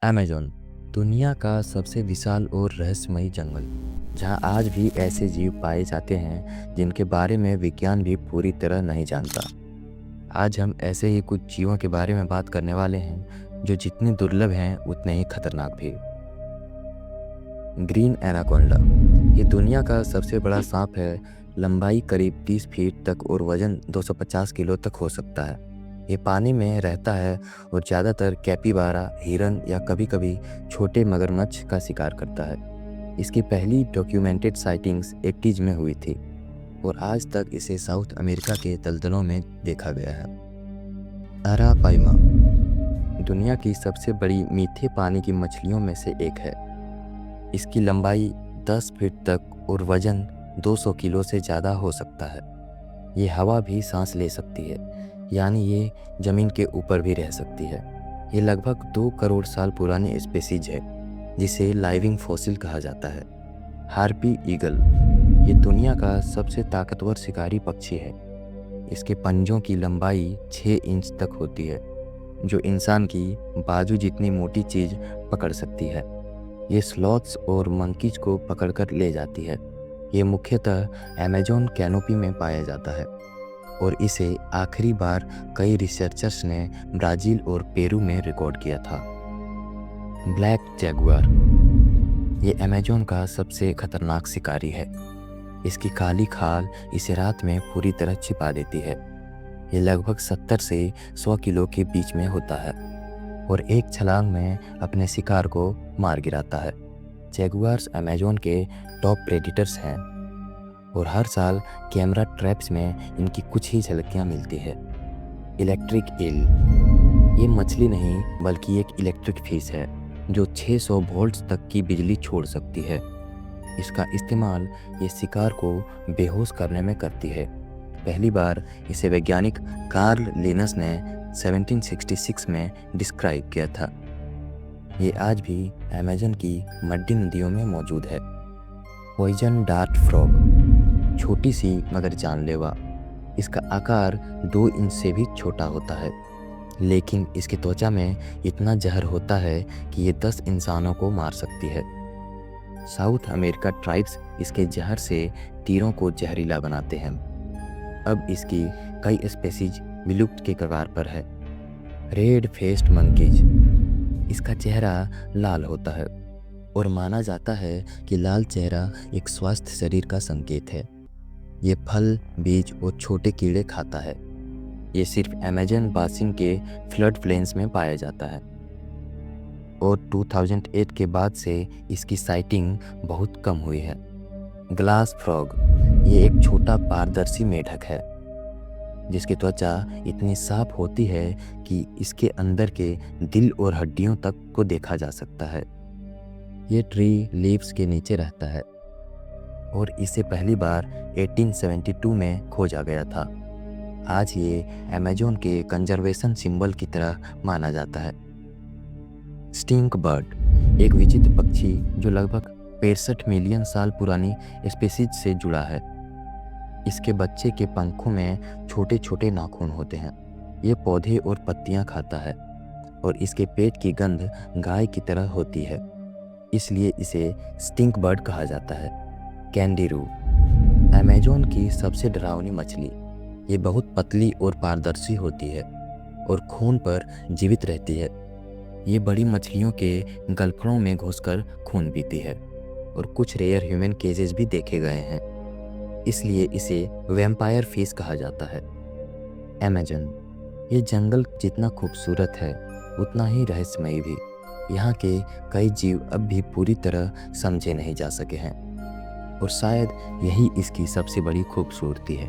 Amazon दुनिया का सबसे विशाल और रहस्यमयी जंगल, जहां आज भी ऐसे जीव पाए जाते हैं जिनके बारे में विज्ञान भी पूरी तरह नहीं जानता। आज हम ऐसे ही कुछ जीवों के बारे में बात करने वाले हैं जो जितने दुर्लभ हैं उतने ही खतरनाक भी। ग्रीन एनाकोंडा ये दुनिया का सबसे बड़ा सांप है। लंबाई करीब 30 फीट तक और वजन 250 किलो तक हो सकता है। ये पानी में रहता है और ज़्यादातर कैपिबारा, हिरन या कभी-कभी छोटे मगरमच्छ का शिकार करता है। इसकी पहली डॉक्यूमेंटेड साइटिंग्स 80s में हुई थी और आज तक इसे साउथ अमेरिका के दलदलों में देखा गया है। अरापाइमा दुनिया की सबसे बड़ी मीठे पानी की मछलियों में से एक है। इसकी लंबाई 10 फीट तक और वजन 200 किलो से ज़्यादा हो सकता है। ये हवा भी सांस ले सकती है, यानी ये ज़मीन के ऊपर भी रह सकती है। ये लगभग 2 करोड़ साल पुरानी स्पीसीज है जिसे लाइविंग फॉसिल कहा जाता है। हार्पी ईगल ये दुनिया का सबसे ताकतवर शिकारी पक्षी है। इसके पंजों की लंबाई 6 इंच तक होती है, जो इंसान की बाजू जितनी मोटी चीज़ पकड़ सकती है। ये स्लॉथ्स और मंकीज को पकड़कर ले जाती है। ये मुख्यतः अमेज़न कैनोपी में पाया जाता है और इसे आखिरी बार कई रिसर्चर्स ने ब्राज़ील और पेरू में रिकॉर्ड किया था। ब्लैक जैगुआर ये अमेज़न का सबसे खतरनाक शिकारी है। इसकी काली खाल इसे रात में पूरी तरह छिपा देती है। ये लगभग 70 से 100 किलो के बीच में होता है और एक छलांग में अपने शिकार को मार गिराता है। जैगुआर्स अमेज़न के टॉप प्रेडिटर्स हैं और हर साल कैमरा ट्रैप्स में इनकी कुछ ही झलकियाँ मिलती है। इलेक्ट्रिक ईल ये मछली नहीं बल्कि एक इलेक्ट्रिक फिश है जो 600 वोल्ट्स तक की बिजली छोड़ सकती है। इसका इस्तेमाल ये शिकार को बेहोश करने में करती है। पहली बार इसे वैज्ञानिक कार्ल लिनस ने 1766 में डिस्क्राइब किया था। ये आज भी अमेज़न की मड्डी नदियों में मौजूद है। पॉइजन डार्ट फ्रॉग छोटी सी मगर जानलेवा। इसका आकार 2 इंच से भी छोटा होता है, लेकिन इसकी त्वचा में इतना जहर होता है कि ये 10 इंसानों को मार सकती है। साउथ अमेरिका ट्राइब्स इसके जहर से तीरों को जहरीला बनाते हैं। अब इसकी कई स्पेसीज विलुप्त के कगार पर है। रेड फेस्ड मंकीज इसका चेहरा लाल होता है और माना जाता है कि लाल चेहरा एक स्वस्थ शरीर का संकेत है। ये फल, बीज और छोटे कीड़े खाता है। ये सिर्फ अमेज़न बासिन के फ्लड प्लेन्स में पाया जाता है और 2008 के बाद से इसकी साइटिंग बहुत कम हुई है। ग्लास फ्रॉग ये एक छोटा पारदर्शी मेढक है जिसकी त्वचा इतनी साफ होती है कि इसके अंदर के दिल और हड्डियों तक को देखा जा सकता है। ये ट्री लीव्स के नीचे रहता है और इसे पहली बार 1872 में खोजा गया था। आज ये अमेज़न के कंजर्वेशन सिंबल की तरह माना जाता है। स्टिंक बर्ड एक विचित्र पक्षी जो लगभग 65 मिलियन साल पुरानी स्पीसीज से जुड़ा है। इसके बच्चे के पंखों में छोटे छोटे नाखून होते हैं। ये पौधे और पत्तियां खाता है और इसके पेट की गंध गाय की तरह होती है, इसलिए इसे स्टिंक बर्ड कहा जाता है। कैंडिरू अमेज़न की सबसे डरावनी मछली। ये बहुत पतली और पारदर्शी होती है और खून पर जीवित रहती है। ये बड़ी मछलियों के गलफड़ों में घुसकर खून पीती है और कुछ रेयर ह्यूमन केसेस भी देखे गए हैं, इसलिए इसे वैम्पायर फिश कहा जाता है। अमेज़न ये जंगल जितना खूबसूरत है उतना ही रहस्यमयी भी। यहाँ के कई जीव अब भी पूरी तरह समझे नहीं जा सके हैं और शायद यही इसकी सबसे बड़ी खूबसूरती है।